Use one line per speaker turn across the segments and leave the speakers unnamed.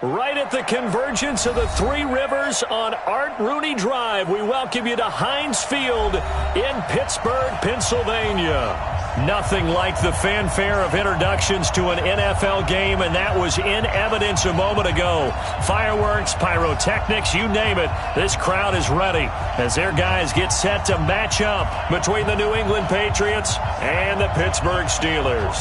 Right at the convergence of the Three Rivers on Art Rooney Drive, we welcome you to Heinz Field in Pittsburgh, Pennsylvania. Nothing like the fanfare of introductions to an NFL game, and that was in evidence a moment ago. Fireworks, pyrotechnics, you name it. This crowd is ready as their guys get set to match up between the New England Patriots and the Pittsburgh Steelers.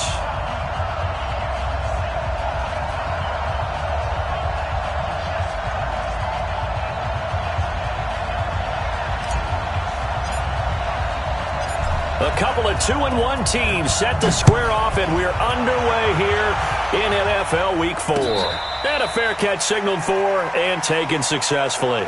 A couple of 2-1 teams set to square off, and we're underway here in NFL Week 4. And a fair catch signaled for and taken successfully.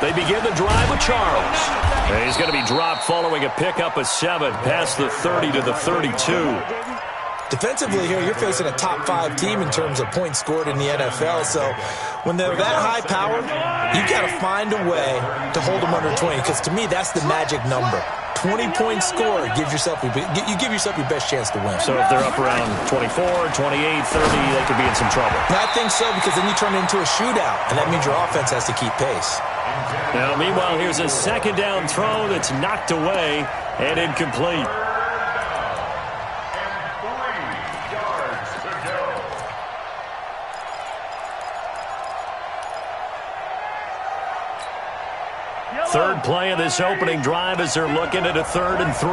They begin the drive with Charles. And he's going to be dropped following a pickup of 7 past the 30 to the 32.
Defensively here, you're facing a top 5 team in terms of points scored in the NFL. So when they're that high powered, you've got to find a way to hold them under 20. Because to me, that's the magic number. 20-point score gives yourself you give yourself your best chance to win.
So if they're up around 24, 28, 30, they could be in some trouble.
I think so, because then you turn it into a shootout, and that means your offense has to keep pace.
Now, meanwhile, here's a second down throw that's knocked away and incomplete. Third play of this opening drive as they're looking at a 3rd and 3.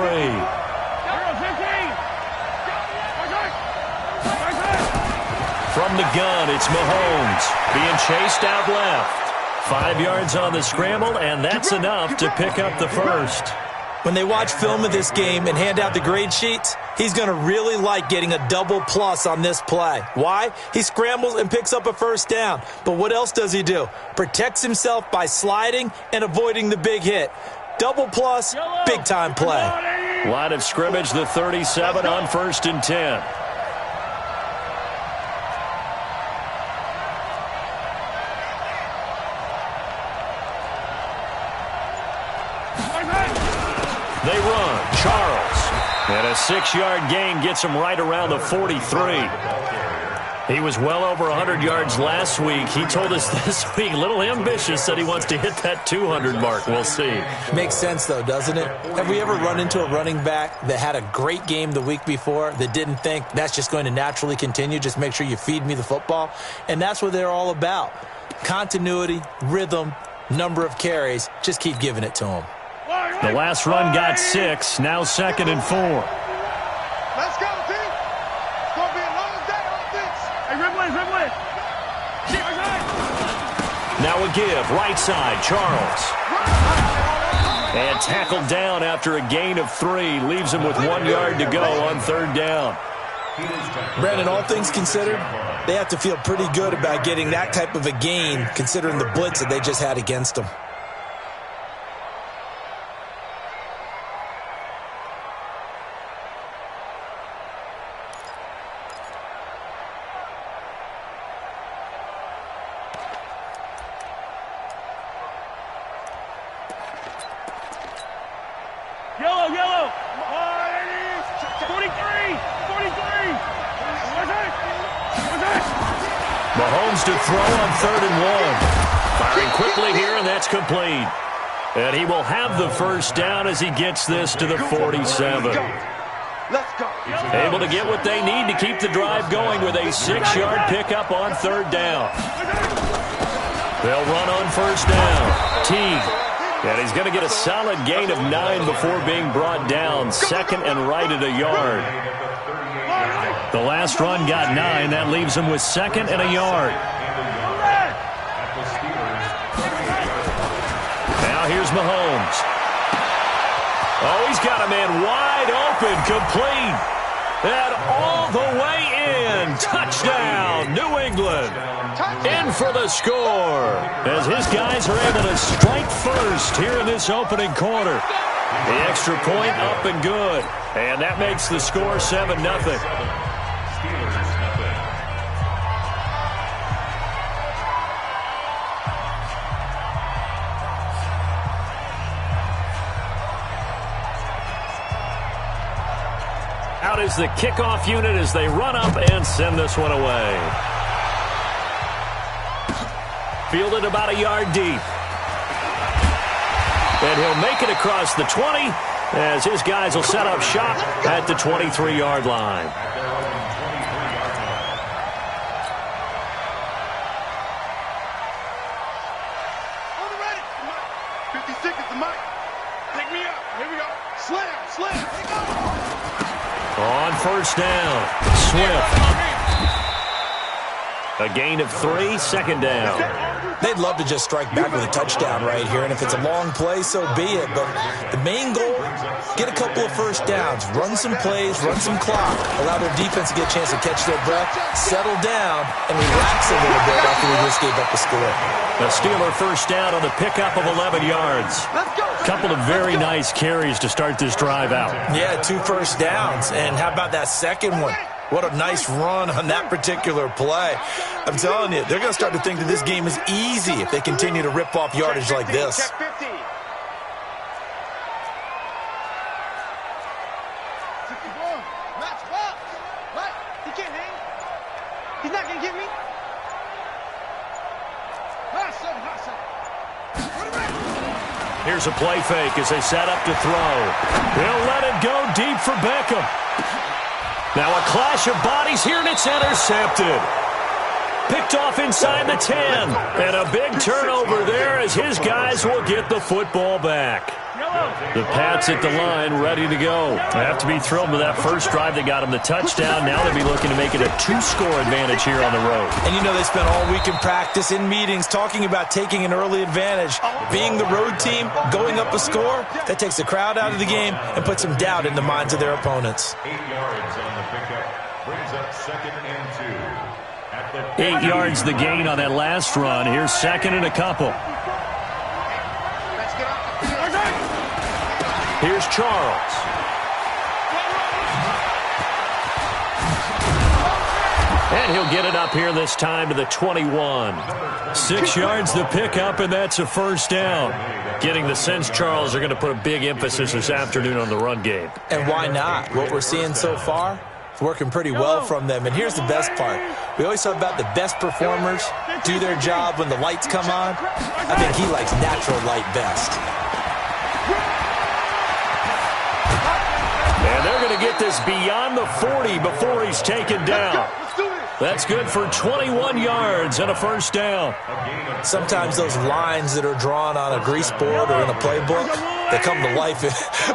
From the gun, it's Mahomes being chased out left. 5 yards on the scramble, and that's enough to pick up the first.
When they watch film of this game and hand out the grade sheets, he's going to really like getting a double plus on this play. Why? He scrambles and picks up a first down. But what else does he do? Protects himself by sliding and avoiding the big hit. Double plus, big-time play.
Line of scrimmage, the 37 on 1st and 10. They run. Charles. And a 6-yard gain gets him right around the 43. He was well over 100 yards last week. He told us this week, a little ambitious, that he wants to hit that 200 mark. We'll see.
Makes sense, though, doesn't it? Have we ever run into a running back that had a great game the week before that didn't think that's just going to naturally continue? Just make sure you feed me the football. And that's what they're all about. Continuity, rhythm, number of carries. Just keep giving it to them.
The last run got 6, now 2nd and 4.
Let's go, team. It's going to be a long day on this. Hey, Ripley.
Now a give, right side, Charles. And tackled down after a gain of 3. Leaves him with 1 yard to go on 3rd down.
Brandon, all things considered, they have to feel pretty good about getting that type of a gain, considering the blitz that they just had against them.
Yellow. 43.
Mahomes to throw on 3rd and 1. Firing quickly here, and that's complete. And he will have the first down as he gets this to the 47.
Let's go.
Able to get what they need to keep the drive going with a 6-yard pickup on 3rd down. They'll run on 1st down. Teague. And he's going to get a solid gain of 9 before being brought down. 2nd and right at a yard. The last run got 9. That leaves him with 2nd and a yard. Now here's Mahomes. Oh, he's got a man wide open, complete. And all the way in. Touchdown, New England. In for the score. As his guys are able to strike first here in this opening quarter. The extra point up and good. And that makes the score 7-0. Out is the kickoff unit as they run up and send this one away. Fielded about a yard deep. And he'll make it across the 20 as his guys will set up shop at the 23-yard line.
On the ready. 50 seconds to Mike. Pick me up. Here we go. Slam, slam. Here we go.
On first down, Swift. A gain of 3, second down.
They'd love to just strike back with a touchdown right here, and if it's a long play, so be it. But the main goal, get a couple of first downs, run some plays, run some clock, allow their defense to get a chance to catch their breath, settle down, and relax a little bit after we just gave up the score.
The Steeler first down on the pickup of 11 yards. Couple of very nice carries to start this drive out.
Yeah, 2 first downs, and how about that second one? What a nice run on that particular play. I'm telling you, they're going to start to think that this game is easy if they continue to rip off yardage like this.
Check 50. 61. Match box. Right. He can't hang. He's not going to get me. Hot seven, hot seven.
Here's a play fake as they set up to throw. They'll let it go deep for Beckham. Now a clash of bodies here, and it's intercepted. Picked off inside the 10. And a big turnover there as his guys will get the football back. The Pats at the line, ready to go. They have to be thrilled with that first drive. They got them the touchdown. Now they'll be looking to make it a 2-score advantage here on the road.
And you know they spent all week in practice, in meetings, talking about taking an early advantage. Being the road team, going up a score, that takes the crowd out of the game and puts some doubt in the minds of their opponents.
8 yards on the pickup brings up 2nd and 2.
8 yards the gain on that last run. Here's 2nd and a couple. Here's Charles. And he'll get it up here this time to the 21. 6 yards the pickup, and that's a first down. Getting the sense Charles are going to put a big emphasis this afternoon on the run game.
And why not? What we're seeing so far, it's working pretty well from them. And here's the best part. We always talk about the best performers do their job when the lights come on. I think he likes natural light best.
And they're going to get this beyond the 40 before he's taken down. That's good for 21 yards and a first down.
Sometimes those lines that are drawn on a grease board or in a playbook, they come to life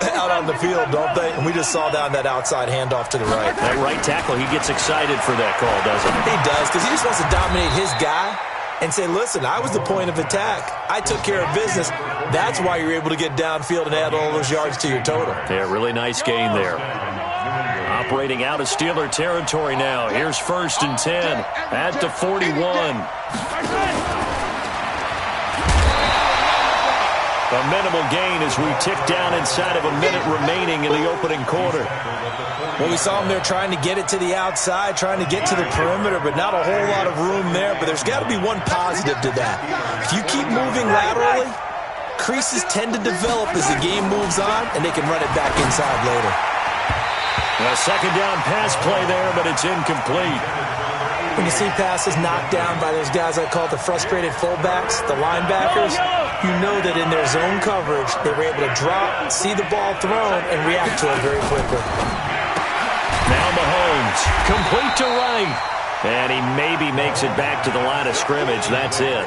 out on the field, don't they? And we just saw down that outside handoff to the right.
That right tackle, he gets excited for that call, doesn't he?
He does, because he just wants to dominate his guy and say, listen, I was the point of attack. I took care of business. That's why you're able to get downfield and add all those yards to your total.
Yeah, really nice gain there. Operating out of Steeler territory now. Here's 1st and 10 at the 41. A minimal gain as we tick down inside of a minute remaining in the opening quarter.
Well, we saw him there trying to get it to the outside, trying to get to the perimeter, but not a whole lot of room there. But there's got to be one positive to that. If you keep moving laterally, creases tend to develop as the game moves on, and they can run it back inside later.
A second down pass play there, but it's incomplete.
When you see passes knocked down by those guys I call the frustrated fullbacks, the linebackers, you know that in their zone coverage, they were able to drop, see the ball thrown, and react to it very quickly.
Now Mahomes, complete to right. And he maybe makes it back to the line of scrimmage. That's it.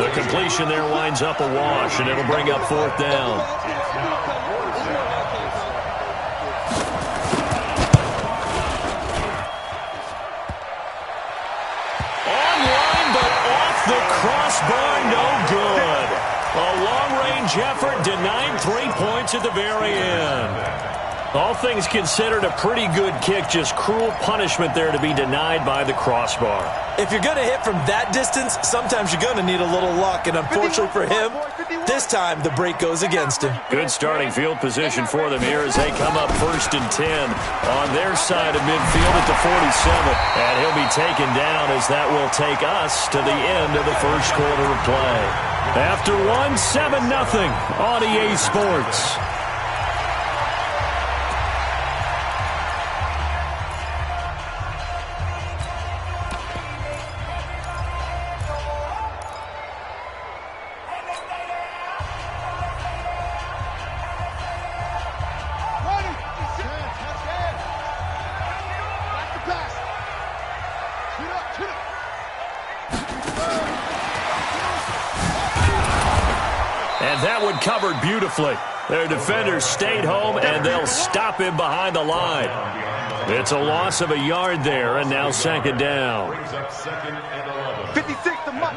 The completion there winds up a wash, and it'll bring up 4th down. The crossbar, no good. A long-range effort denied 3 points at the very end. All things considered, a pretty good kick, just cruel punishment there to be denied by the crossbar.
If you're going to hit from that distance, sometimes you're going to need a little luck, and unfortunately for him, this time the break goes against him.
Good starting field position for them here as they come up 1st and 10 on their side of midfield at the 47. And he'll be taken down as that will take us to the end of the first quarter of play. After one, 7-0 on EA Sports. covered beautifully. Their defenders stayed home, and they'll stop him behind the line. It's a loss of a yard there, and now second down.
56 to Mike.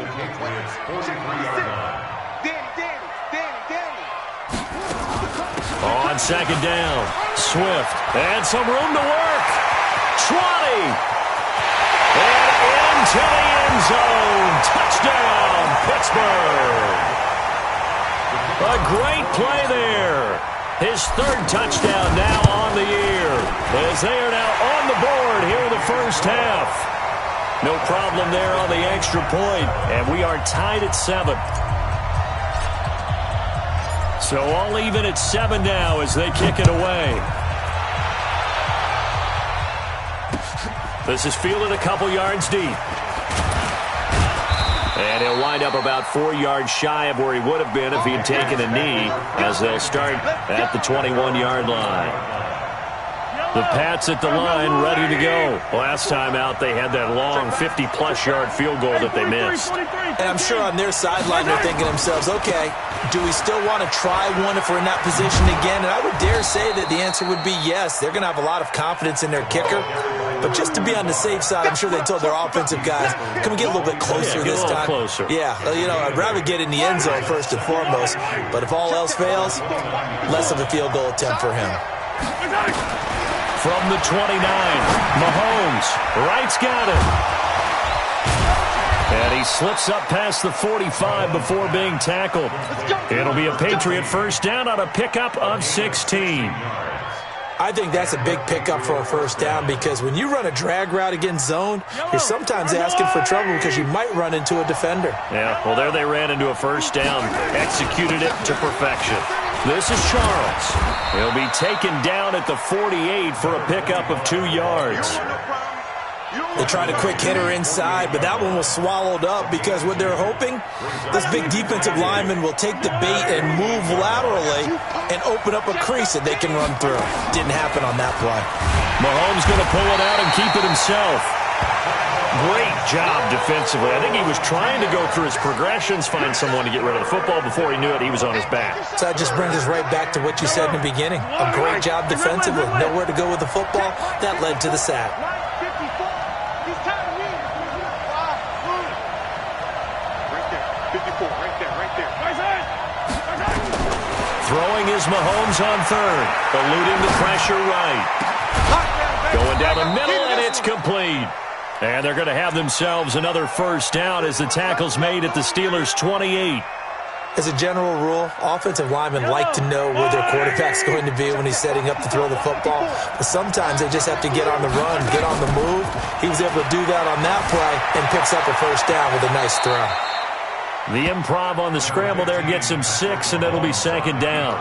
On second down, Swift, and some room to work. 20. And into the end zone. Touchdown, Pittsburgh. A great play there. His third touchdown now on the year, as they are now on the board here in the first half. No problem there on the extra point, and we are tied at 7. So all even at 7 now as they kick it away. This is fielded a couple yards deep. And he'll wind up about 4 yards shy of where he would have been if he had taken a knee, as they'll start at the 21-yard line. The Pats at the line, ready to go. Last time out, they had that long 50-plus yard field goal that they missed.
And I'm sure on their sideline they're thinking to themselves, okay, do we still want to try one if we're in that position again? And I would dare say that the answer would be yes. They're going to have a lot of confidence in their kicker. But just to be on the safe side, I'm sure they told their offensive guys, can we get a little bit closer this time?
Closer.
Yeah, you know, I'd rather get in the end zone first and foremost. But if all else fails, less of a field goal attempt for him.
From the 29, Mahomes, right's got it. And he slips up past the 45 before being tackled. It'll be a Patriot first down on a pickup of 16.
I think that's a big pickup for a first down, because when you run a drag route against zone, you're sometimes asking for trouble because you might run into a defender.
Yeah, well, there they ran into a first down, executed it to perfection. This is Charles. He'll be taken down at the 48 for a pickup of 2 yards.
They tried a quick hitter inside, but that one was swallowed up because what they're hoping, this big defensive lineman will take the bait and move laterally and open up a crease that they can run through. Didn't happen on that play.
Mahomes going to pull it out and keep it himself. Great job defensively. I think he was trying to go through his progressions, find someone to get rid of the football. Before he knew it, he was on his back.
So that just brings us right back to what you said in the beginning. A great job defensively. Nowhere to go with the football. That led to the sack.
Throwing is Mahomes on third, eluding the pressure right. Going down the middle, and it's complete. And they're going to have themselves another first down as the tackle's made at the Steelers' 28.
As a general rule, offensive linemen like to know where their quarterback's going to be when he's setting up to throw the football. But sometimes they just have to get on the run, get on the move. He was able to do that on that play and picks up a first down with a nice throw.
The improv on the scramble there gets him 6, and it'll be second down.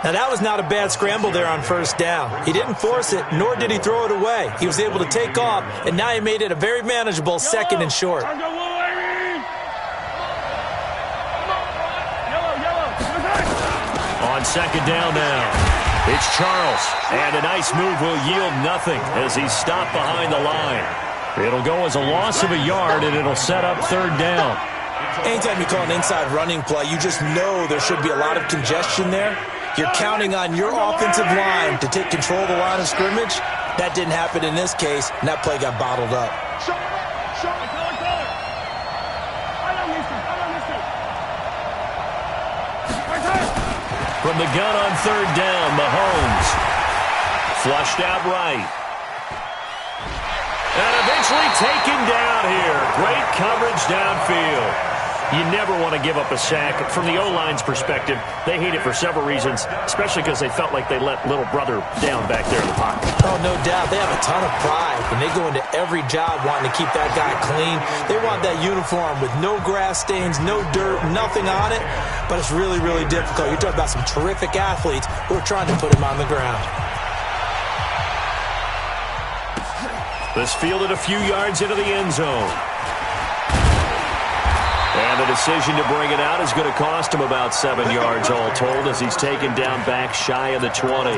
Now, that was not a bad scramble there on first down. He didn't force it, nor did he throw it away. He was able to take off, and now he made it a very manageable second and short.
On second down now, it's Charles, and a nice move will yield nothing as he's stopped behind the line. It'll go as a loss of a yard, and it'll set up third down.
Anytime you call an inside running play, you just know there should be a lot of congestion there. You're counting on your offensive line to take control of the line of scrimmage. That didn't happen in this case, and that play got bottled up.
From the gun on third down, Mahomes. Flushed out right. And eventually taken down here. Great coverage downfield. You never want to give up a sack. From the O-line's perspective, they hate it for several reasons, especially because they felt like they let little brother down back there in the pocket.
Oh, no doubt. They have a ton of pride, and they go into every job wanting to keep that guy clean. They want that uniform with no grass stains, no dirt, nothing on it, but it's really, really difficult. You're talking about some terrific athletes who are trying to put him on the ground.
This fielded a few yards into the end zone. And the decision to bring it out is going to cost him about 7 yards all told as he's taken down back shy of the 20.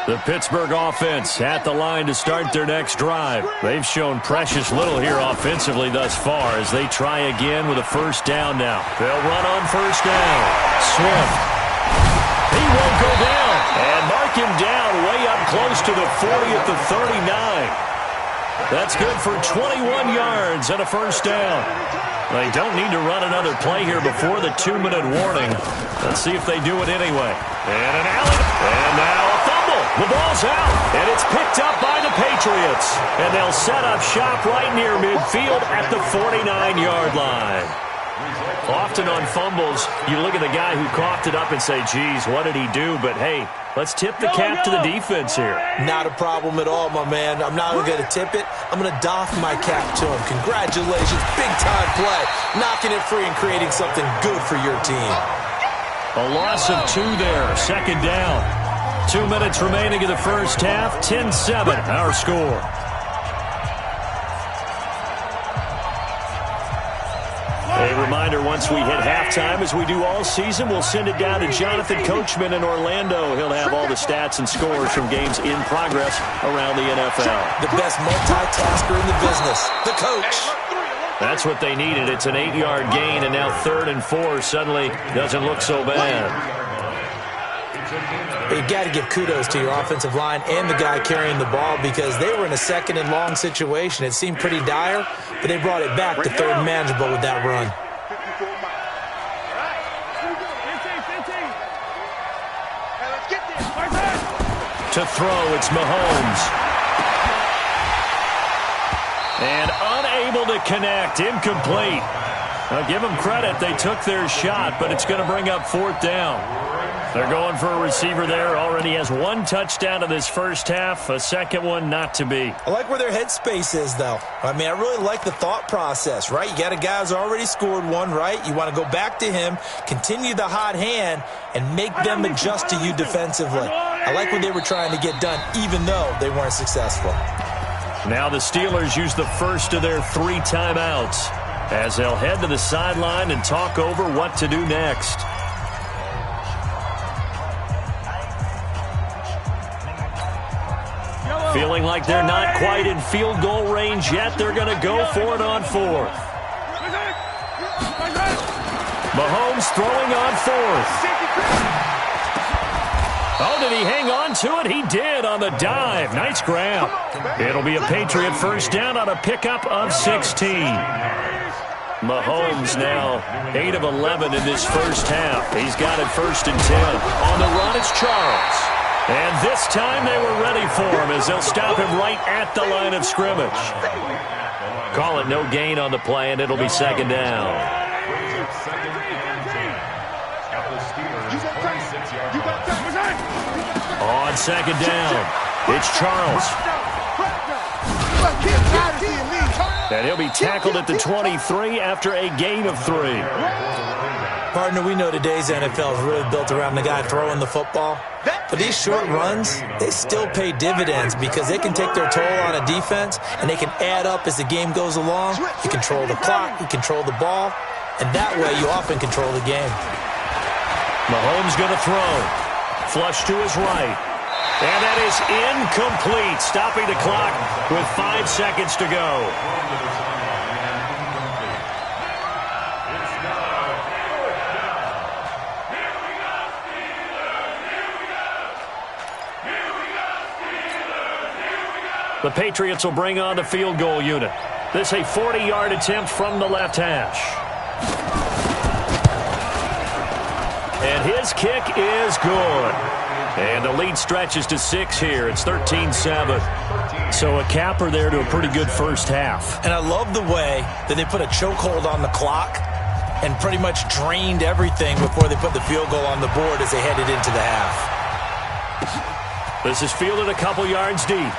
The Pittsburgh offense at the line to start their next drive. They've shown precious little here offensively thus far as they try again with a first down now. They'll run on first down. Swift. He won't go down. And mark him down way up close to the 40 at the 39. That's good for 21 yards and a first down. They don't need to run another play here before the 2-minute warning. Let's see if they do it anyway. And an alley. And now a fumble. The ball's out. And it's picked up by the Patriots. And they'll set up shop right near midfield at the 49-yard line. Often on fumbles, you look at the guy who coughed it up and say, geez, what did he do? But, hey, let's tip the cap to the defense here.
Not a problem at all, my man. I'm not going to tip it. I'm going to doff my cap to him. Congratulations. Big-time play. Knocking it free and creating something good for your team.
A loss of 2 there. Second down. 2 minutes remaining in the first half. 10-7, our score. A reminder, once we hit halftime, as we do all season, we'll send it down to Jonathan Coachman in Orlando. He'll have all the stats and scores from games in progress around the NFL.
The best multitasker in the business, the coach.
That's what they needed. It's an 8-yard gain, and now 3rd and 4 suddenly doesn't look so bad.
You got to give kudos to your offensive line and the guy carrying the ball because they were in a 2nd and long situation. It seemed pretty dire, but they brought it back to 3rd and manageable with that run.
To throw, it's Mahomes. And unable to connect, incomplete. Now give them credit, they took their shot, but it's going to bring up 4th down. They're going for a receiver there. Already has 1 touchdown in this first half. A second one not to be.
I like where their headspace is, though. I mean, I really like the thought process, right? You got a guy who's already scored 1, right? You want to go back to him, continue the hot hand, and make them adjust to you defensively. I like what they were trying to get done, even though they weren't successful.
Now the Steelers use the first of their 3 timeouts as they'll head to the sideline and talk over what to do next. Feeling like they're not quite in field goal range yet. They're going to go for it on 4th. Mahomes throwing on 4th. Oh, did he hang on to it? He did on the dive. Nice grab. It'll be a Patriot first down on a pickup of 16. Mahomes now 8 of 11 in this first half. He's got it 1st and 10. On the run, it's Charles. And this time they were ready for him as they'll stop him right at the line of scrimmage. Call it no gain on the play, and it'll be 2nd down. On 2nd down, it's Charles. And he'll be tackled at the 23 after a gain of 3.
Partner, we know today's NFL is really built around the guy throwing the football. But these short runs, they still pay dividends because they can take their toll on a defense and they can add up as the game goes along. You control the clock, you control the ball, and that way you often control the game.
Mahomes going to throw. Flush to his right. And that is incomplete, stopping the clock with 5 seconds to go. The Patriots will bring on the field goal unit. This a 40-yard attempt from the left hash. And his kick is good. And the lead stretches to 6 here. It's 13-7. So a capper there to a pretty good first half.
And I love the way that they put a chokehold on the clock and pretty much drained everything before they put the field goal on the board as they headed into the half.
This is fielded a couple yards deep.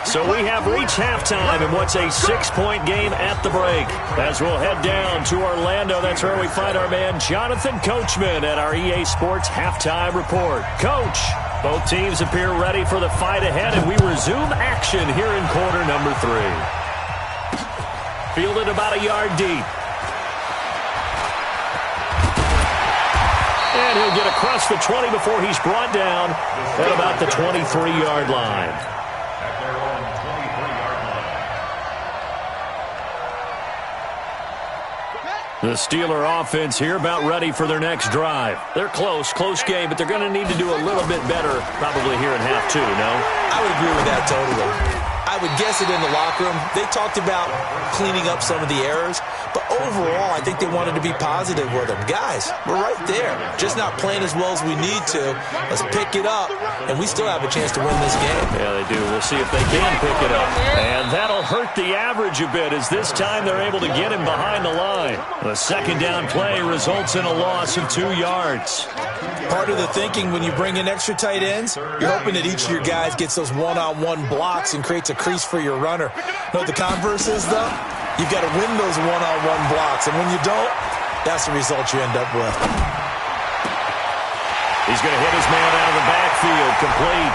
So we have reached halftime in what's a 6-point game at the break. As we'll head down to Orlando, that's where we find our man Jonathan Coachman at our EA Sports Halftime Report. Coach, both teams appear ready for the fight ahead, and we resume action here in quarter number 3. Fielded about a yard deep. And he'll get across the 20 before he's brought down at about the 23-yard line.
At their own 23-yard line.
The Steeler offense here about ready for their next drive. They're close game, but they're going to need to do a little bit better probably here in half two, no?
I would agree with that totally. I would guess it in the locker room. They talked about cleaning up some of the errors, but overall, I think they wanted to be positive with them. Guys, we're right there. Just not playing as well as we need to. Let's pick it up, and we still have a chance to win this game.
Yeah, they do. We'll see if they can pick it up. And that'll hurt the average a bit as this time they're able to get him behind the line. The second down play results in a loss of 2 yards.
Part of the thinking when you bring in extra tight ends, you're hoping that each of your guys gets those one-on-one blocks and creates a crease for your runner. You know what the converse is, though? You've got to win those one-on-one blocks, and when you don't, that's the result you end up with.
He's going to hit his man out of the backfield, complete.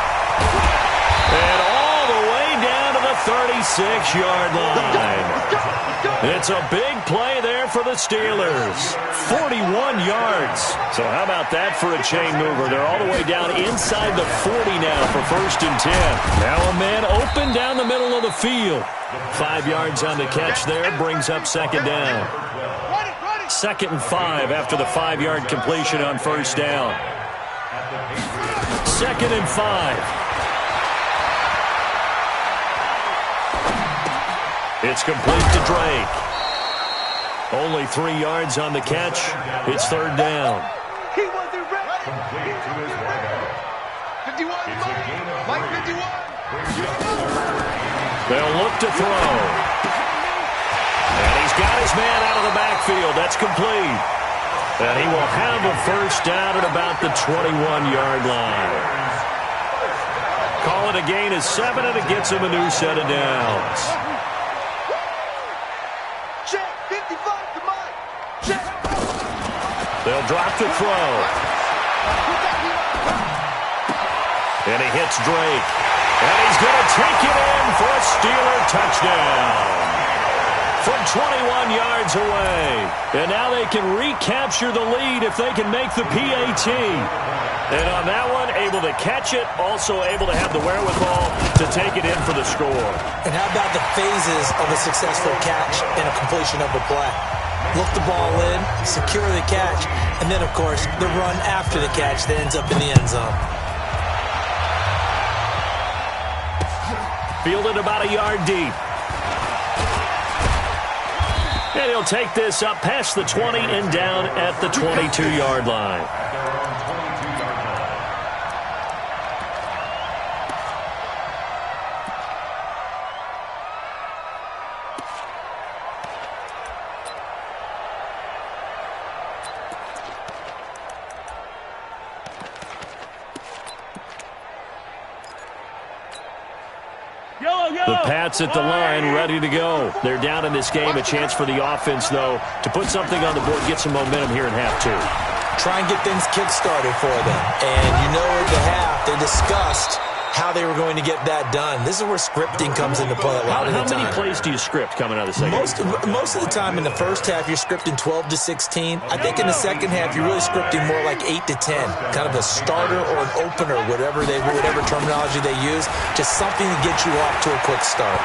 And all the way down to the 36-yard line. It's a big play there for the Steelers. 41 yards. So how about that for a chain mover? They're all the way down inside the 40 now for 1st and 10. Now a man open down the middle of the field. 5 yards on the catch there, brings up second down. 2nd and 5 after the 5-yard completion on 1st down. 2nd and 5. It's complete to Drake. Only 3 yards on the catch. It's 3rd down.
He wasn't ready.
Complete to his wideout.
51, Mike 51.
They'll look to throw. And he's got his man out of the backfield. That's complete. And he will have a 1st down at about the 21-yard line. Call it a gain of 7, and it gets him a new set of downs. They'll drop the throw. And he hits Drake. And he's going to take it in for a Steeler touchdown. From 21 yards away. And now they can recapture the lead if they can make the PAT. And on that one, able to catch it, also able to have the wherewithal to take it in for the score.
And how about the phases of a successful catch and a completion of a play? Look the ball in, secure the catch, and then, of course, the run after the catch that ends up in the end zone.
Fielded about a yard deep. And he'll take this up past the 20 and down at the 22-yard line. The Pats at the line, ready to go. They're down in this game. A chance for the offense, though, to put something on the board, get some momentum here in half two.
Try and get things kick-started for them. And you know at the half, they discussed how they were going to get that done. This is where scripting comes into play a lot of the time.
How many plays do you script coming out of the second?
Most of the time in the first half, you're scripting 12 to 16. I think in the second half, you're really scripting more like 8 to 10. Kind of a starter or an opener, whatever terminology they use. Just something to get you off to a quick start.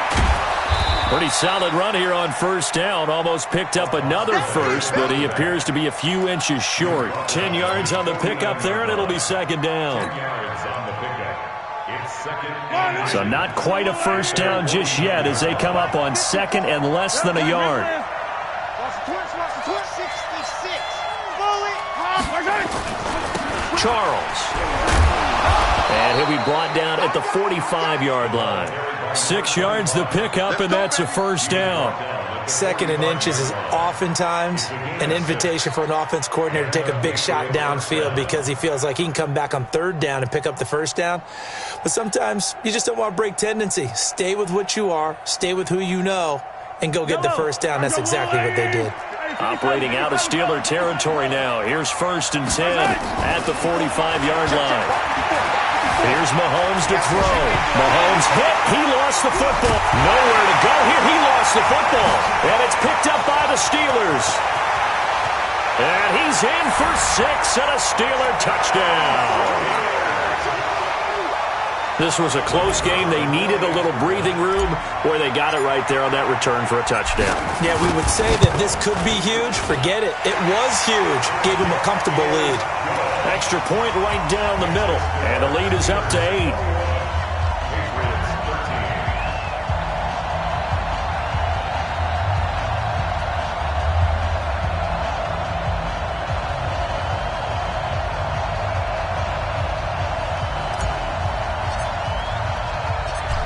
Pretty solid run here on 1st down. Almost picked up another first, but he appears to be a few inches short. 10 yards on the pickup there, and it'll be 2nd down.
10 yards on the pickup. It's 2nd.
So not quite a 1st down just yet as they come up on 2nd and less than a yard. Charles. And he'll be brought down at the 45-yard line. 6 yards the pickup, and that's a 1st down.
2nd and inches is oftentimes an invitation for an offense coordinator to take a big shot downfield because he feels like he can come back on 3rd down and pick up the 1st down. But sometimes you just don't want to break tendency. Stay with what you are, stay with who you know, and go get the 1st down. That's exactly what they did.
Operating out of Steeler territory now. Here's 1st and 10 at the 45-yard line. Here's Mahomes to throw. Mahomes hit. He lost the football. Nowhere to go here. He lost the football. And it's picked up by the Steelers. And he's in for 6 and a Steeler touchdown. This was a close game. They needed a little breathing room where they got it right there on that return for a touchdown.
Yeah, we would say that this could be huge. Forget it. It was huge. Gave him a comfortable lead.
Extra point right down the middle. And the lead is up to 8.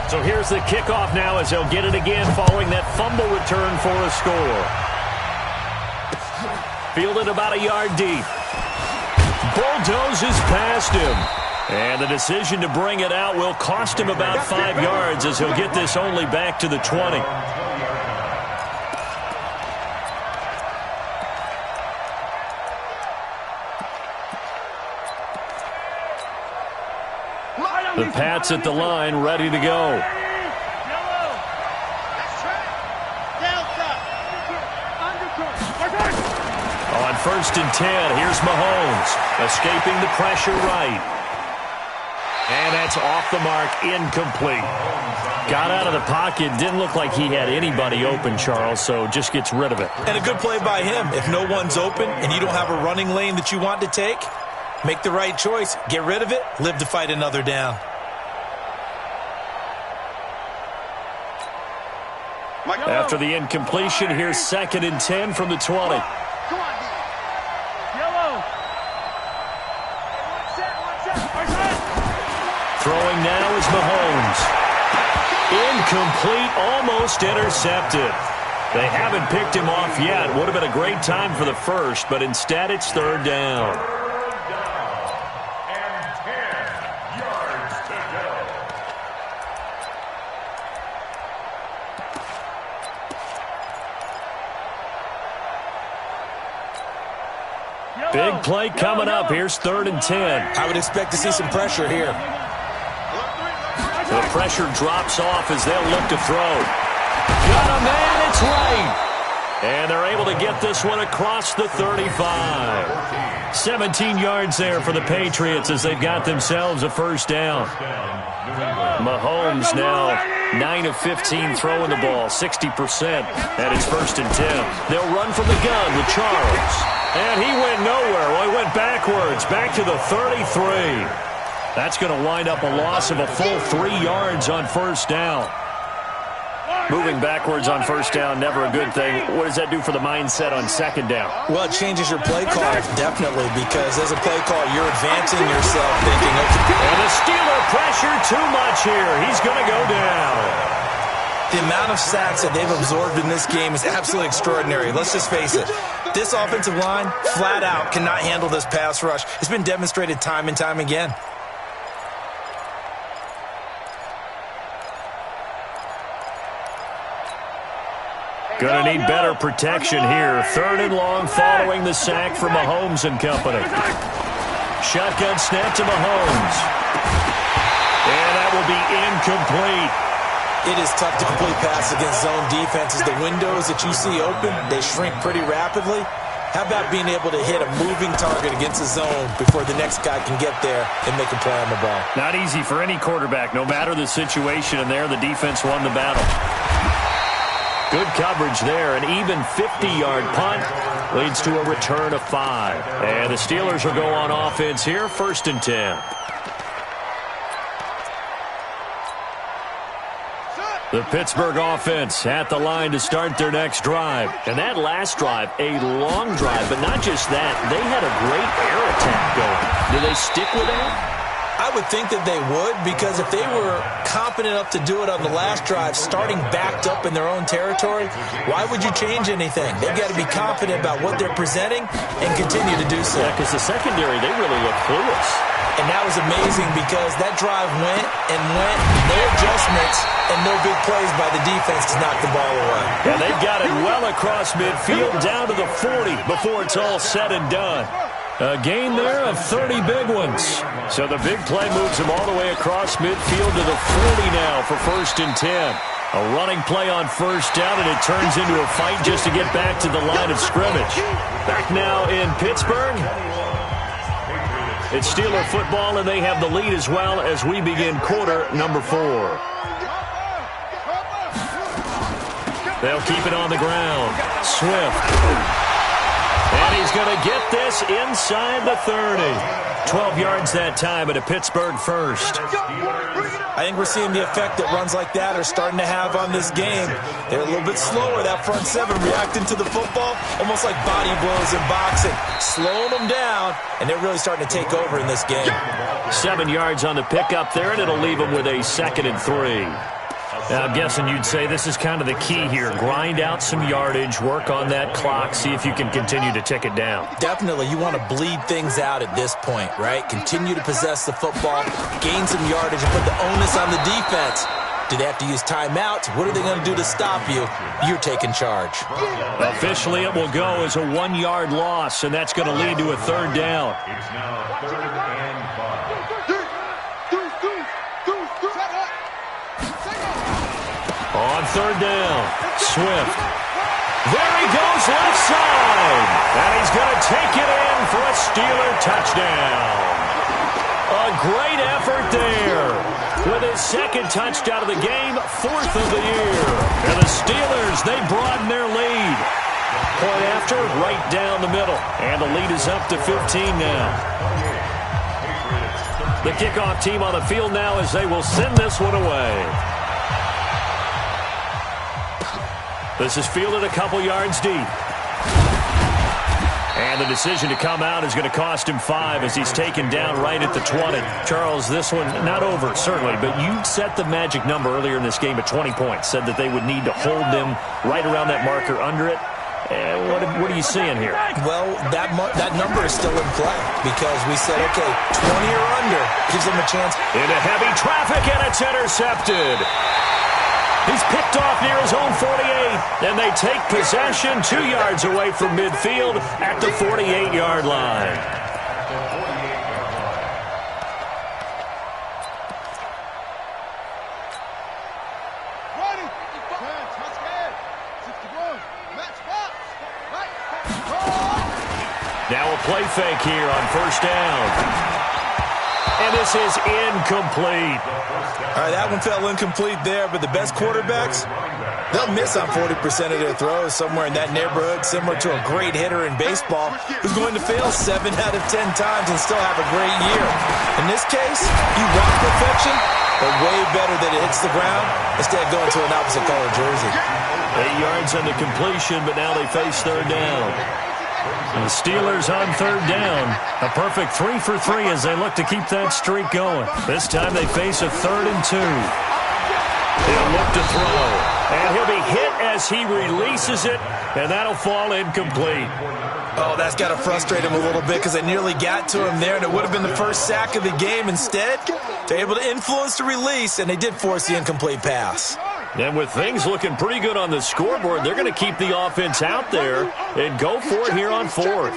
So here's the kickoff now as they'll get it again following that fumble return for a score. Fielded about a yard deep. Bulldozes past him. And the decision to bring it out will cost him about 5 yards as he'll get this only back to the 20. The Pats at the line, ready to go. On 1st and 10, here's Mahomes, escaping the pressure right. And that's off the mark, incomplete. Got out of the pocket, didn't look like he had anybody open, Charles, so just gets rid of it.
And a good play by him. If no one's open and you don't have a running lane that you want to take, make the right choice. Get rid of it. Live to fight another down.
After the incompletion, here's 2nd and 10 from the 20. Throwing now is Mahomes. Incomplete, almost intercepted. They haven't picked him off yet. Would have been a great time for the first, but instead it's 3rd down. Big play coming up. Here's 3rd and 10.
I would expect to see some pressure here.
The pressure drops off as they'll look to throw. Got a man, it's right. And they're able to get this one across the 35. 17 yards there for the Patriots as they've got themselves a 1st down. Mahomes now 9 of 15 throwing the ball, 60%. And it's 1st and 10. They'll run from the gun with Charles. And he went nowhere. Well, he went backwards, back to the 33. That's going to wind up a loss of a full 3 yards on 1st down. Moving backwards on 1st down, never a good thing. What does that do for the mindset on 2nd down?
Well, it changes your play call, definitely, because as a play call, you're advancing yourself, thinking, okay.
And the Steeler pressure too much here. He's going to go down.
The amount of sacks that they've absorbed in this game is absolutely extraordinary. Let's just face it. This offensive line, flat out, cannot handle this pass rush. It's been demonstrated time and time again.
Going to need better protection here. 3rd and long following the sack from Mahomes and company. Shotgun snap to Mahomes. And that will be incomplete.
It is tough to complete passes against zone defenses. The windows that you see open, they shrink pretty rapidly. How about being able to hit a moving target against the zone before the next guy can get there and make a play on the ball?
Not easy for any quarterback, no matter the situation, and there the defense won the battle. Good coverage there. An even 50-yard punt leads to a return of 5. And the Steelers will go on offense here, 1st and 10. The Pittsburgh offense at the line to start their next drive. And that last drive, a long drive, but not just that. They had a great air attack going. Do they stick with that?
I would think that they would, because if they were competent enough to do it on the last drive, starting backed up in their own territory, why would you change anything? They've got to be confident about what they're presenting and continue to do so.
Yeah, because the secondary, they really look clueless.
And that was amazing because that drive went and went, no adjustments, and no big plays by the defense to knock the ball away.
And they got it well across midfield down to the 40 before it's all said and done. A gain there of 30 big ones. So the big play moves him all the way across midfield to the 40 now for 1st and 10. A running play on first down, and it turns into a fight just to get back to the line of scrimmage. Back now in Pittsburgh. It's Steeler football, and they have the lead as well as we begin quarter number 4. They'll keep it on the ground. Swift. And he's going to get this inside the 30. 12 yards that time at a Pittsburgh first.
I think we're seeing the effect that runs like that are starting to have on this game. They're a little bit slower, that front seven, reacting to the football, almost like body blows in boxing, slowing them down, and they're really starting to take over in this game.
7 yards on the pickup there, and it'll leave them with a 2nd and 3. Now, I'm guessing you'd say this is kind of the key here. Grind out some yardage, work on that clock, see if you can continue to tick it down.
Definitely. You want to bleed things out at this point, right? Continue to possess the football, gain some yardage, and put the onus on the defense. Do they have to use timeouts? What are they going to do to stop you? You're taking charge.
Officially, it will go as a 1-yard loss, and that's going to lead to a 3rd down.
It's now 3rd and 5.
On 3rd down, Swift. There he goes left side. And he's going to take it in for a Steeler touchdown. A great effort there. With his 2nd touchdown of the game, 4th of the year. And the Steelers, they broaden their lead. Point after, right down the middle. And the lead is up to 15 now. The kickoff team on the field now as they will send this one away. This is fielded a couple yards deep. And the decision to come out is going to cost him 5 as he's taken down right at the 20. Charles, this one not over, certainly, but you set the magic number earlier in this game at 20 points. Said that they would need to hold them right around that marker under it. What are you seeing here?
Well, that number is still in play because we said, okay, 20 or under gives them a chance.
Into heavy traffic, and it's intercepted. He's picked off near his own 48, and they take possession 2 yards away from midfield at the 48-yard line. Now a play fake here on first down. And this is incomplete.
All right, that one fell incomplete there, but the best quarterbacks, they'll miss on 40% of their throws somewhere in that neighborhood, similar to a great hitter in baseball who's going to fail 7 out of 10 times and still have a great year. In this case, you want perfection, but way better that it hits the ground instead of going to an opposite color jersey.
8 yards on the completion, but now they face 3rd down. The Steelers on 3rd down. A perfect 3 for 3 as they look to keep that streak going. This time they face a 3rd and 2. He'll look to throw. And he'll be hit as he releases it, and that'll fall incomplete.
Oh, that's got to frustrate him a little bit because they nearly got to him there, and it would have been the first sack of the game. Instead, they're able to influence the release, and they did force the incomplete pass.
And with things looking pretty good on the scoreboard, they're going to keep the offense out there and go for it here on 4th.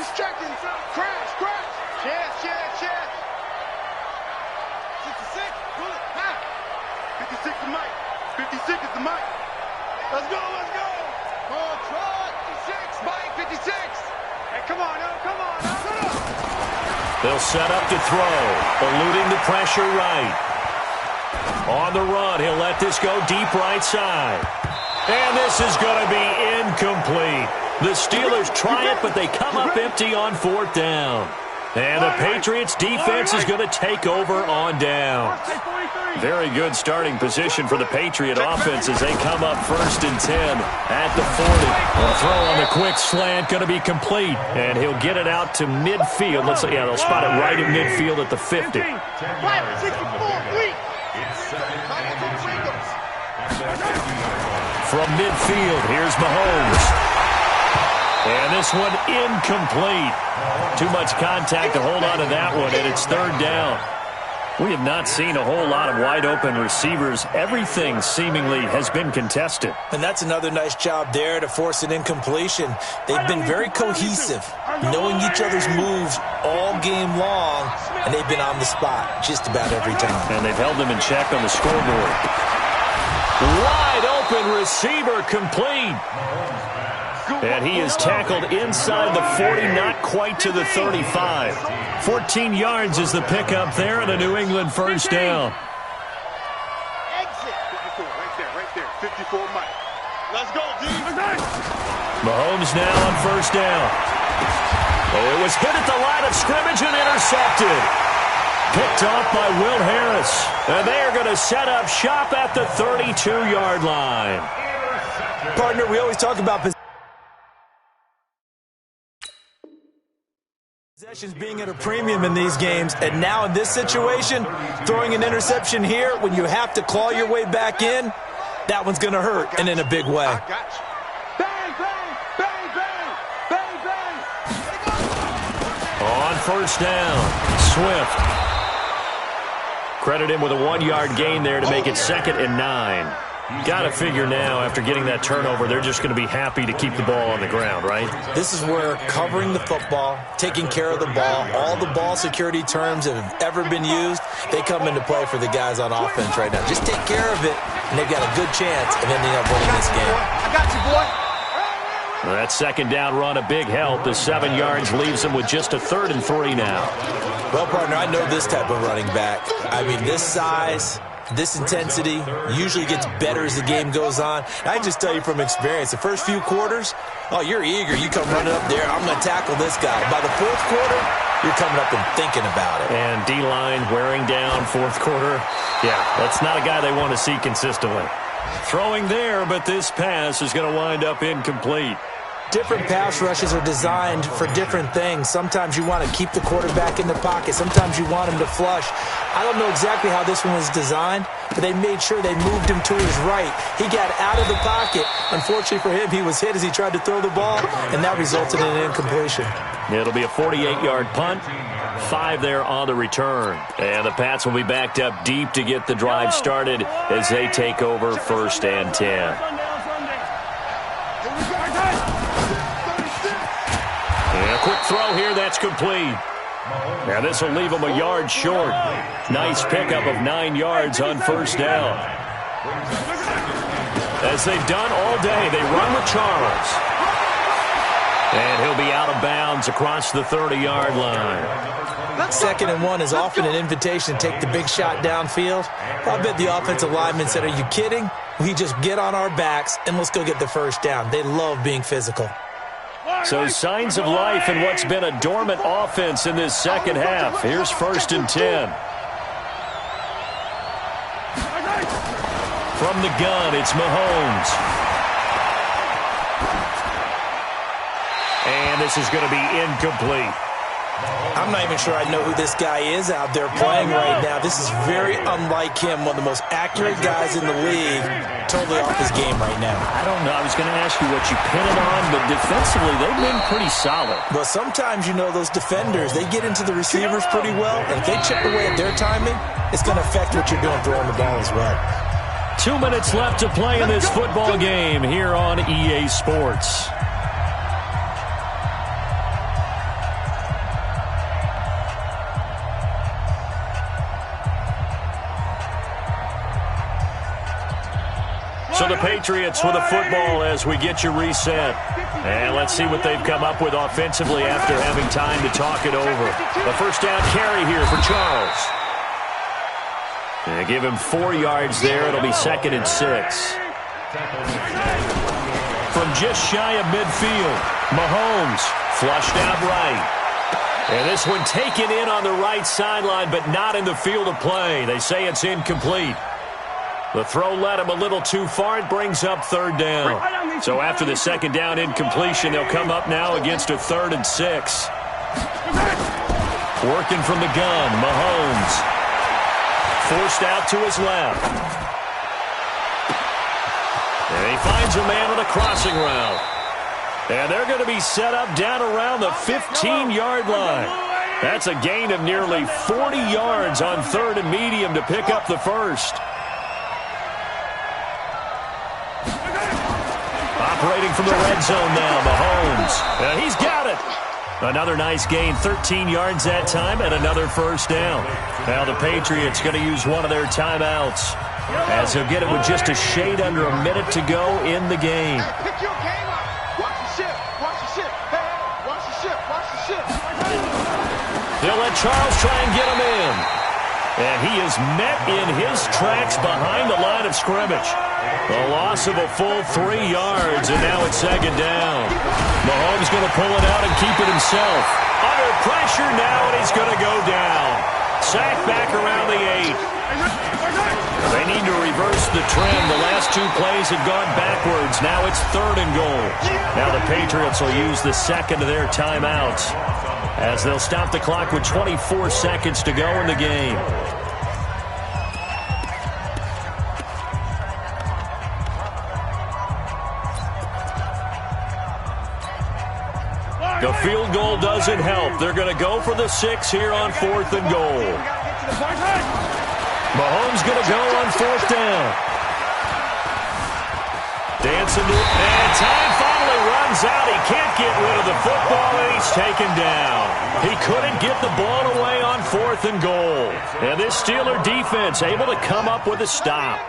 They'll set up to throw, eluding the pressure right. On the run, he'll let this go deep right side. And this is going to be incomplete. The Steelers try it, but they come up empty on 4th down. And the Patriots defense is going to take over on down. Very good starting position for the Patriot offense as they come up 1st and 10 at the 40. A throw on the quick slant going to be complete. And he'll get it out to midfield. Let's see, yeah, they'll spot it right at midfield at the 50. From midfield, here's Mahomes. And this one incomplete. Too much contact to hold on to that one, and it's 3rd down. We have not seen a whole lot of wide-open receivers. Everything seemingly has been contested.
And that's another nice job there to force an incompletion. They've been very cohesive, knowing each other's moves all game long, and they've been on the spot just about every time.
And they've held them in check on the scoreboard. Wide open. open receiver complete. And he is tackled inside the 40, not quite to the 35. 14 yards is the pickup there and a New England first down.
Exit. 54, right there. 54, Mike. Let's go, D.
Mahomes now on first down. Oh, it was hit at the line of scrimmage and intercepted. Picked off by Will Harris. And they are going to set up shop at the 32-yard line.
Partner, we always talk about possessions being at a premium in these games, and now in this situation, throwing an interception here when you have to claw your way back in, that one's going to hurt, and in a big way.
I got you. Bang, bang, bang, bang, bang, bang.
On first down, Swift. Credit him with a 1-yard gain there to make it 2nd and 9. Got to figure now, after getting that turnover, they're just going to be happy to keep the ball on the ground, right?
This is where covering the football, taking care of the ball, all the ball security terms that have ever been used, they come into play for the guys on offense right now. Just take care of it, and they've got a good chance of ending up winning this game.
I got you, boy.
Well, that second down run, a big help. The 7 yards leaves them with just a 3rd and 3 now.
Well, partner, I know this type of running back. I mean, this size, this intensity usually gets better as the game goes on. I just tell you from experience, the first few quarters, oh, you're eager. You come running up there, I'm going to tackle this guy. By the 4th quarter, you're coming up and thinking about it.
And D-line wearing down 4th quarter. Yeah, that's not a guy they want to see consistently. Throwing there, but this pass is going to wind up incomplete.
Different pass rushes are designed for different things. Sometimes you want to keep the quarterback in the pocket. Sometimes you want him to flush. I don't know exactly how this one was designed, but they made sure they moved him to his right. He got out of the pocket. Unfortunately for him, he was hit as he tried to throw the ball, and that resulted in an incompletion.
It'll be a 48-yard punt. 5 there on the return. And the Pats will be backed up deep to get the drive started as they take over 1st and 10. And a quick throw here, that's complete. Now this will leave them a yard short. Nice pickup of 9 yards on first down. As they've done all day, they run with Charles. And he'll be out of bounds across the 30-yard line.
2nd and 1 is often an invitation to take the big shot downfield. I bet the offensive lineman said, are you kidding? We just get on our backs and let's go get the first down. They love being physical.
So signs of life in what's been a dormant offense in this second half. Here's 1st and 10. From the gun, it's Mahomes. And this is going to be incomplete.
I'm not even sure I know who this guy is out there playing right now. This is very unlike him, one of the most accurate guys in the league, totally off his game right now.
I don't know. I was going to ask you what you pin it on, but defensively, they've been pretty solid.
Well, sometimes, you know, those defenders, they get into the receivers pretty well, and if they chip away at their timing, it's going to affect what you're doing throwing the ball as well.
2 minutes left to play in this football game here on EA Sports. So the Patriots with a football as we get you reset. And let's see what they've come up with offensively after having time to talk it over. The first down carry here for Charles. And give him 4 yards there. It'll be 2nd and 6. From just shy of midfield, Mahomes flushed out right. And this one taken in on the right sideline, but not in the field of play. They say it's incomplete. The throw led him a little too far. It brings up 3rd down. So after the 2nd down incompletion, they'll come up now against a 3rd and 6. Working from the gun, Mahomes. Forced out to his left. And he finds a man on a crossing route. And they're going to be set up down around the 15-yard line. That's a gain of nearly 40 yards on 3rd and medium to pick up the first. Operating from the red zone now, Mahomes. He's got it. Another nice gain, 13 yards that time, and another first down. Now the Patriots going to use one of their timeouts. as he'll get it with just a shade under a minute to go in the game.
Pick your game up. Watch the ship. Watch the ship. Hey, watch the ship. Watch the ship.
They'll let Charles try and get him in. And he is met in his tracks behind the line of scrimmage. A loss of a full 3 yards, and now it's second down. Mahomes going to pull it out and keep it himself. Under pressure now, and he's going to go down. Sacked back around the 8. They need to reverse the trend. The last 2 plays had gone backwards. Now it's 3rd and goal. Now the Patriots will use the second of their timeouts, as they'll stop the clock with 24 seconds to go in the game. The field goal doesn't help. They're going to go for the 6 here on 4th and goal. Mahomes going to go on 4th down. Dancing to it, and time finally runs out. He can't get rid of the football, and he's taken down. He couldn't get the ball away on 4th and goal. And this Steeler defense able to come up with a stop.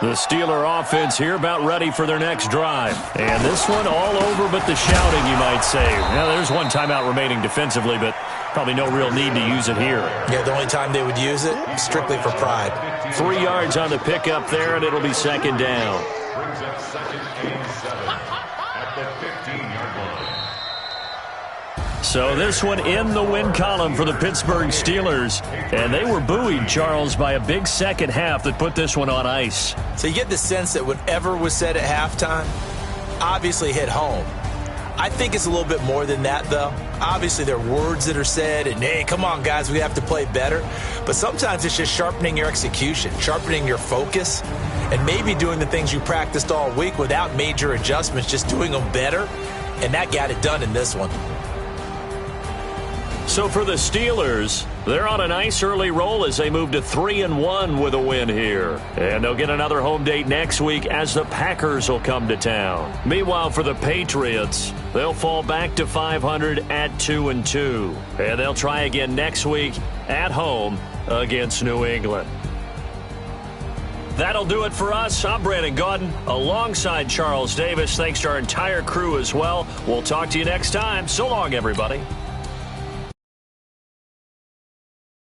The Steeler offense here about ready for their next drive. And this one all over but the shouting, you might say. Now, there's one timeout remaining defensively, but probably no real need to use it here.
Yeah, the only time they would use it, strictly for pride.
3 yards on the pickup there, and it'll be second down.
Brings up 2nd and 7 at the 15-yard line.
So this one in the win column for the Pittsburgh Steelers. And they were buoyed, Charles, by a big second half that put this one on ice.
So you get the sense that whatever was said at halftime obviously hit home. I think it's a little bit more than that, though. Obviously, there are words that are said, and, hey, come on, guys, we have to play better. But sometimes it's just sharpening your execution, sharpening your focus, and maybe doing the things you practiced all week without major adjustments, just doing them better. And that got it done in this one.
So for the Steelers, they're on a nice early roll as they move to 3-1 with a win here. And they'll get another home date next week as the Packers will come to town. Meanwhile, for the Patriots, they'll fall back to 500 at 2-2. And they'll try again next week at home against New England. That'll do it for us. I'm Brandon Gaudin alongside Charles Davis. Thanks to our entire crew as well. We'll talk to you next time. So long, everybody.